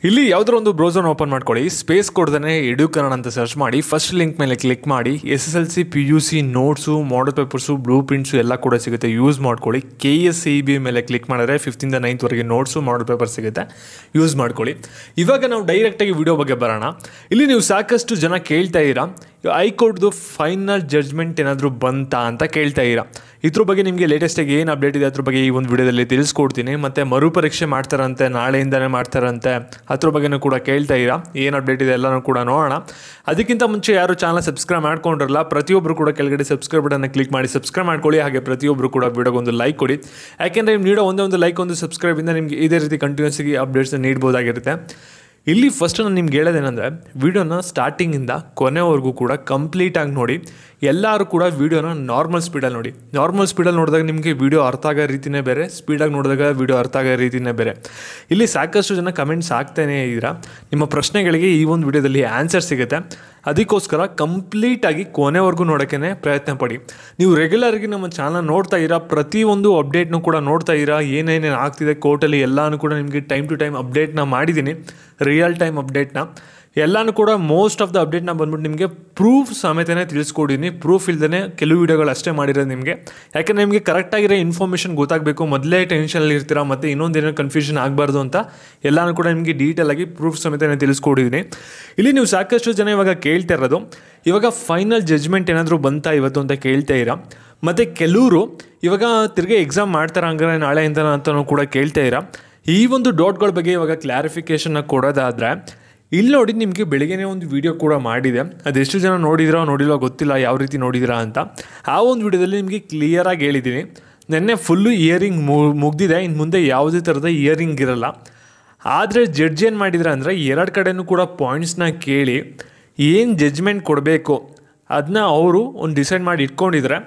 ಇಲ್ಲಿ ಯಾವುದೋ ಒಂದು ಬ್ರೌಸರ್ನ ಓಪನ್ ಮಾಡ್ಕೊಳ್ಳಿ, ಸ್ಪೇಸ್ ಕೊಡ್ದೇ ಎಡ್ಯುಕನ್ನಡ ಅಂತ ಸರ್ಚ್ ಮಾಡಿ, ಫಸ್ಟ್ ಲಿಂಕ್ ಮೇಲೆ ಕ್ಲಿಕ್ ಮಾಡಿ. SSLC PUC ನೋಟ್ಸು, ಮಾಡಲ್ ಪೇಪರ್ಸು, ಬ್ಲೂ ಪ್ರಿಂಟ್ಸು ಎಲ್ಲ ಕೂಡ ಸಿಗುತ್ತೆ, ಯೂಸ್ ಮಾಡ್ಕೊಳ್ಳಿ. KSEB ಮೇಲೆ ಕ್ಲಿಕ್ ಮಾಡಿದ್ರೆ 5th ಇಂದ 9th ವರೆಗೆ ನೋಟ್ಸು, ಮಾಡಲ್ ಪೇಪರ್ ಸಿಗುತ್ತೆ, ಯೂಸ್ ಮಾಡ್ಕೊಳ್ಳಿ. ಇವಾಗ ನಾವು ಡೈರೆಕ್ಟಾಗಿ ವಿಡಿಯೋ ಬಗ್ಗೆ ಬರೋಣ. ಇಲ್ಲಿ ನೀವು ಸಾಕಷ್ಟು ಜನ ಕೇಳ್ತಾ ಇದ್ದೀರಾ, ಹೈಕೋರ್ಟ್ದು ಫೈನಲ್ ಜಡ್ಜ್ಮೆಂಟ್ ಏನಾದರೂ ಬಂತಾ ಅಂತ ಕೇಳ್ತಾ ಇದ್ದೀರಾ. ಇದ್ರ ಬಗ್ಗೆ ನಿಮಗೆ ಲೇಟೆಸ್ಟಾಗಿ ಏನು ಅಪ್ಡೇಟ್ ಇದೆ ಅದ್ರ ಬಗ್ಗೆ ಈ ಒಂದು ವಿಡಿಯೋದಲ್ಲಿ ತಿಳಿಸ್ಕೊಡ್ತೀನಿ. ಮತ್ತು ಮರುಪರೀಕ್ಷೆ ಮಾಡ್ತಾರಂತೆ, ನಾಳೆಯಿಂದನೇ ಮಾಡ್ತಾರಂತೆ, ಅದ್ರ ಬಗ್ಗೆನೂ ಕೂಡ ಕೇಳ್ತಾ ಇದ್ದೀರಾ. ಏನು ಅಪ್ಡೇಟ್ ಇದೆ ಎಲ್ಲನೂ ಕೂಡ ನೋಡೋಣ. ಅದಕ್ಕಿಂತ ಮುಂಚೆ ಯಾರು ಚಾನಲ್ ಸಬ್ಸ್ಕ್ರೈಬ್ ಮಾಡ್ಕೊಂಡಿರಲ್ಲ, ಪ್ರತಿಯೊಬ್ಬರು ಕೂಡ ಕೆಳಗಡೆ ಸಬ್ಸ್ಕ್ರೈಬ್ ಬಟನ್ನ ಕ್ಲಿಕ್ ಮಾಡಿ ಸಬ್ಸ್ಕ್ರೈಬ್ ಮಾಡ್ಕೊಳ್ಳಿ. ಹಾಗೆ ಪ್ರತಿಯೊಬ್ಬರು ಕೂಡ ವಿಡಿಯೋಗೊಂದು ಲೈಕ್ ಕೊಡಿ. ಯಾಕೆಂದರೆ ನೀವು ನೀಡೋ ಒಂದೇ ಲೈಕ್, ಒಂದು ಸಬ್ಸ್ಕ್ರೈಬಿಂದ ನಿಮಗೆ ಇದೇ ರೀತಿ ಕಂಟಿನ್ಯೂಸ್ ಆಗಿ ಅಪ್ಡೇಟ್ಸ್ನ ನೀಡ್ಬೋದಾಗಿರುತ್ತೆ. ಇಲ್ಲಿ ಫಸ್ಟ್ ನಾನು ನಿಮ್ಗೆ ಹೇಳೋದೇನೆಂದರೆ, ವೀಡಿಯೋನ ಸ್ಟಾರ್ಟಿಂಗಿಂದ ಕೊನೆವರೆಗೂ ಕೂಡ ಕಂಪ್ಲೀಟಾಗಿ ನೋಡಿ. ಎಲ್ಲರೂ ಕೂಡ ವೀಡಿಯೋನ ನಾರ್ಮಲ್ ಸ್ಪೀಡಲ್ಲಿ ನೋಡಿ. ನಾರ್ಮಲ್ ಸ್ಪೀಡಲ್ಲಿ ನೋಡಿದಾಗ ನಿಮಗೆ ವೀಡಿಯೋ ಅರ್ಥ ಆಗೋ ರೀತಿಯೇ ಬೇರೆ, ಸ್ಪೀಡಾಗಿ ನೋಡಿದಾಗ ವೀಡಿಯೋ ಅರ್ಥ ಆಗೋ ರೀತಿಯೇ ಬೇರೆ. ಇಲ್ಲಿ ಸಾಕಷ್ಟು ಜನ ಕಮೆಂಟ್ಸ್ ಆಗ್ತಾನೇ ಇದ್ದೀರಾ. ನಿಮ್ಮ ಪ್ರಶ್ನೆಗಳಿಗೆ ಈ ಒಂದು ವಿಡಿಯೋದಲ್ಲಿ ಆನ್ಸರ್ ಸಿಗುತ್ತೆ. ಅದಕ್ಕೋಸ್ಕರ ಕಂಪ್ಲೀಟಾಗಿ ಕೊನೆವರೆಗೂ ನೋಡೋಕ್ಕೆ ಪ್ರಯತ್ನ ಪಡಿ. ನೀವು ರೆಗ್ಯುಲರಾಗಿ ನಮ್ಮ ಚಾನಲ್ ನೋಡ್ತಾ ಇದ್ದೀರಾ, ಪ್ರತಿಯೊಂದು ಅಪ್ಡೇಟ್ನೂ ಕೂಡ ನೋಡ್ತಾ ಇದ್ದೀರಾ. ಏನೇನೇನು ಆಗ್ತಿದೆ ಕೋರ್ಟಲ್ಲಿ ಎಲ್ಲನೂ ಕೂಡ ನಿಮಗೆ ಟೈಮ್ ಟು ಟೈಮ್ ಅಪ್ಡೇಟ್ನ ಮಾಡಿದ್ದೀನಿ, ರಿಯಲ್ ಟೈಮ್ ಅಪ್ಡೇಟ್ನ ಎಲ್ಲನೂ ಕೂಡ. ಮೋಸ್ಟ್ ಆಫ್ ದ ಅಪ್ಡೇಟ್ನ ಬಂದ್ಬಿಟ್ಟು ನಿಮಗೆ ಪ್ರೂಫ್ ಸಮೇತನೇ ತಿಳಿಸ್ಕೊಡಿದ್ದೀನಿ. ಪ್ರೂಫ್ ಇಲ್ಲದೇ ಕೆಲವು ವೀಡಿಯೋಗಳು ಅಷ್ಟೇ ಮಾಡಿರೋದು ನಿಮಗೆ. ಯಾಕೆಂದರೆ ನಿಮಗೆ ಕರೆಕ್ಟಾಗಿರೋ ಇನ್ಫಾರ್ಮೇಷನ್ ಗೊತ್ತಾಗಬೇಕು, ಮೊದಲೇ ಟೆನ್ಷನಲ್ಲಿ ಇರ್ತೀರಾ, ಮತ್ತು ಇನ್ನೊಂದೇನೋ ಕನ್ಫ್ಯೂಷನ್ ಆಗಬಾರ್ದು ಅಂತ ಎಲ್ಲನೂ ಕೂಡ ನಿಮಗೆ ಡೀಟೇಲಾಗಿ ಪ್ರೂಫ್ ಸಮೇತನೇ ತಿಳಿಸ್ಕೊಡಿದ್ದೀನಿ. ಇಲ್ಲಿ ನೀವು ಸಾಕಷ್ಟು ಜನ ಇವಾಗ ಕೇಳ್ತಾ ಇರೋದು, ಇವಾಗ ಫೈನಲ್ ಜಡ್ಜ್ಮೆಂಟ್ ಏನಾದರೂ ಬಂತಾ ಇವತ್ತು ಅಂತ ಕೇಳ್ತಾ ಇರಾ. ಮತ್ತು ಕೆಲವರು ಇವಾಗ ತಿರ್ಗಿ ಎಕ್ಸಾಮ್ ಮಾಡ್ತಾರೆ ಹಂಗಾರೆ ನಾಳೆಯಿಂದ ಅಂತಲೂ ಕೂಡ ಕೇಳ್ತಾ ಇರಾ. ಈ ಒಂದು ಡೌಟ್ಗಳ ಬಗ್ಗೆ ಇವಾಗ ಕ್ಲಾರಿಫಿಕೇಷನ್ನ ಕೊಡೋದಾದರೆ, ಇಲ್ಲಿ ನೋಡಿ ನಿಮಗೆ ಬೆಳಿಗ್ಗೆನೇ ಒಂದು ವೀಡಿಯೋ ಕೂಡ ಮಾಡಿದೆ. ಅದೆಷ್ಟು ಜನ ನೋಡಿಲ್ಲೋ ಗೊತ್ತಿಲ್ಲ, ಯಾವ ರೀತಿ ನೋಡಿದಿರಾ ಅಂತ. ಆ ಒಂದು ವೀಡಿಯೋದಲ್ಲಿ ನಿಮಗೆ ಕ್ಲಿಯರಾಗಿ ಹೇಳಿದ್ದೀನಿ. ನೆನ್ನೆ ಫುಲ್ಲು ಇಯರಿಂಗ್ ಮುಗ್ದಿದೆ, ಇನ್ನು ಮುಂದೆ ಯಾವುದೇ ಥರದ ಇಯರಿಂಗ್ ಇರಲ್ಲ. ಆದರೆ ಜಡ್ಜ್ ಏನು ಮಾಡಿದ್ರೆ ಅಂದರೆ, ಎರಡು ಕಡೆಯೂ ಕೂಡ ಪಾಯಿಂಟ್ಸ್ನ ಕೇಳಿ ಏನು ಜಡ್ಜ್ಮೆಂಟ್ ಕೊಡಬೇಕು ಅದನ್ನ ಅವರು ಒಂದು ಡಿಸೈಡ್ ಮಾಡಿ ಇಟ್ಕೊಂಡಿದ್ದಾರೆ.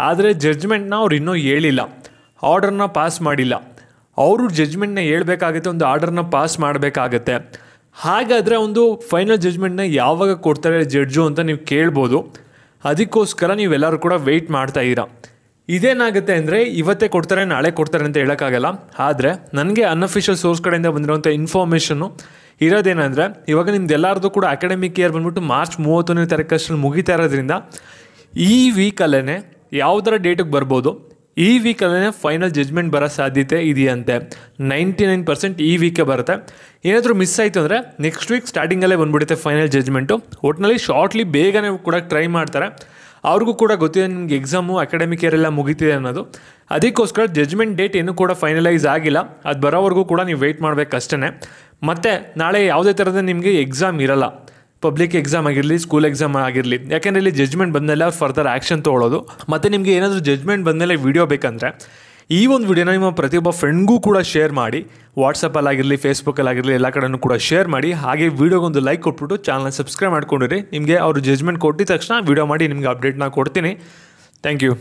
ಆದರೆ ಜಡ್ಜ್ಮೆಂಟ್ನ ಅವ್ರು ಇನ್ನೂ ಹೇಳಿಲ್ಲ, ಆರ್ಡರ್ನ ಪಾಸ್ ಮಾಡಿಲ್ಲ. ಅವರು ಜಡ್ಜ್ಮೆಂಟ್ನ ಹೇಳ್ಬೇಕಾಗುತ್ತೆ, ಒಂದು ಆರ್ಡರ್ನ ಪಾಸ್ ಮಾಡಬೇಕಾಗತ್ತೆ. ಹಾಗಾದರೆ ಒಂದು ಫೈನಲ್ ಜಡ್ಜ್ಮೆಂಟ್ನ ಯಾವಾಗ ಕೊಡ್ತಾರೆ ಜಡ್ಜು ಅಂತ ನೀವು ಕೇಳ್ಬೋದು. ಅದಕ್ಕೋಸ್ಕರ ನೀವೆಲ್ಲರೂ ಕೂಡ ವೆಯ್ಟ್ ಮಾಡ್ತಾಯಿದ್ದೀರಾ. ಇದೇನಾಗುತ್ತೆ ಅಂದರೆ, ಇವತ್ತೇ ಕೊಡ್ತಾರೆ ನಾಳೆ ಕೊಡ್ತಾರೆ ಅಂತ ಹೇಳೋಕ್ಕಾಗಲ್ಲ. ಆದರೆ ನನಗೆ ಅನ್ಅಫಿಷಿಯಲ್ ಸೋರ್ಸ್ ಕಡೆಯಿಂದ ಬಂದಿರೋಂಥ ಇನ್ಫಾರ್ಮೇಷನ್ನು ಇರೋದೇನೆಂದರೆ, ಇವಾಗ ನಿಮ್ದು ಎಲ್ಲರದ್ದು ಕೂಡ ಅಕಾಡೆಮಿಕ್ ಇಯರ್ ಬಂದ್ಬಿಟ್ಟು ಮಾರ್ಚ್ 31ನೇ ತಾರೀಕಷ್ಟರಲ್ಲಿ ಮುಗಿತಾ ಇರೋದ್ರಿಂದ ಈ ವೀಕಲ್ಲೇ ಯಾವುದರ ಡೇಟಿಗೆ ಬರ್ಬೋದು. ಈ ವೀಕಲ್ಲೇ ಫೈನಲ್ ಜಡ್ಜ್ಮೆಂಟ್ ಬರೋ ಸಾಧ್ಯತೆ ಇದೆಯಂತೆ. 99% ಈ ವೀಕೆ ಬರುತ್ತೆ. ಏನಾದರೂ ಮಿಸ್ ಆಯಿತು ಅಂದರೆ ನೆಕ್ಸ್ಟ್ ವೀಕ್ ಸ್ಟಾರ್ಟಿಂಗಲ್ಲೇ ಬಂದ್ಬಿಡುತ್ತೆ ಫೈನಲ್ ಜಡ್ಜ್ಮೆಂಟು. ಒಟ್ಟಿನಲ್ಲಿ ಶಾರ್ಟ್ಲಿ ಬೇಗನೆ ಕೂಡ ಟ್ರೈ ಮಾಡ್ತಾರೆ. ಅವ್ರಿಗೂ ಕೂಡ ಗೊತ್ತಿದೆ ನಿಮಗೆ ಎಕ್ಸಾಮು ಅಕಾಡೆಮಿಕ್ ಇಯರ್ ಎಲ್ಲ ಮುಗಿತಿದೆ ಅನ್ನೋದು. ಅದಕ್ಕೋಸ್ಕರ ಜಡ್ಜ್ಮೆಂಟ್ ಡೇಟ್ ಇನ್ನೂ ಕೂಡ ಫೈನಲೈಸ್ ಆಗಿಲ್ಲ. ಅದು ಬರೋವರೆಗೂ ಕೂಡ ನೀವು ವೆಯ್ಟ್ ಮಾಡಬೇಕಷ್ಟೇ. ಮತ್ತು ನಾಳೆ ಯಾವುದೇ ಥರದ ನಿಮಗೆ ಎಕ್ಸಾಮ್ ಇರಲ್ಲ, ಪಬ್ಲಿಕ್ ಎಕ್ಸಾಮ್ ಆಗಿರಲಿ, ಸ್ಕೂಲ್ ಎಕ್ಸಾಮ್ ಆಗಿರಲಿ. ಯಾಕೆಂದರೆ ಇಲ್ಲಿ ಜಡ್ಜ್ಮೆಂಟ್ ಬಂದಮೇಲೆ ಅವ್ರು ಫರ್ದರ್ ಆ್ಯಕ್ಷನ್ ತೊಗೊಳ್ಳೋದು. ಮತ್ತು ನಿಮಗೆ ಏನಾದರೂ ಜಡ್ಜ್ಮೆಂಟ್ ಬಂದಮೇಲೆ ವೀಡಿಯೋ ಬೇಕಂದರೆ ಈ ಒಂದು ವಿಡಿಯೋನ ನಿಮ್ಮ ಪ್ರತಿಯೊಬ್ಬ ಫ್ರೆಂಡ್ಗೂ ಕೂಡ ಶೇರ್ ಮಾಡಿ. ವಾಟ್ಸಪ್ಪಲ್ಲಾಗಿರಲಿ, ಫೇಸ್ಬುಕ್ಕಲ್ಲಾಗಿರಲಿ, ಎಲ್ಲ ಕಡೆಯೂ ಕೂಡ ಶೇರ್ ಮಾಡಿ. ಹಾಗೆ ವೀಡಿಯೋಗೊಂದು ಲೈಕ್ ಕೊಟ್ಬಿಟ್ಟು ಚಾನಲ್ನ ಸಬ್ಸ್ಕ್ರೈಬ್ ಮಾಡ್ಕೊಂಡಿರಿ. ನಿಮಗೆ ಅವರು ಜಡ್ಜ್ಮೆಂಟ್ ಕೊಟ್ಟಿದ ತಕ್ಷಣ ವೀಡಿಯೋ ಮಾಡಿ ನಿಮಗೆ ಅಪ್ಡೇಟ್ನ ಕೊಡ್ತೀನಿ. Thank you.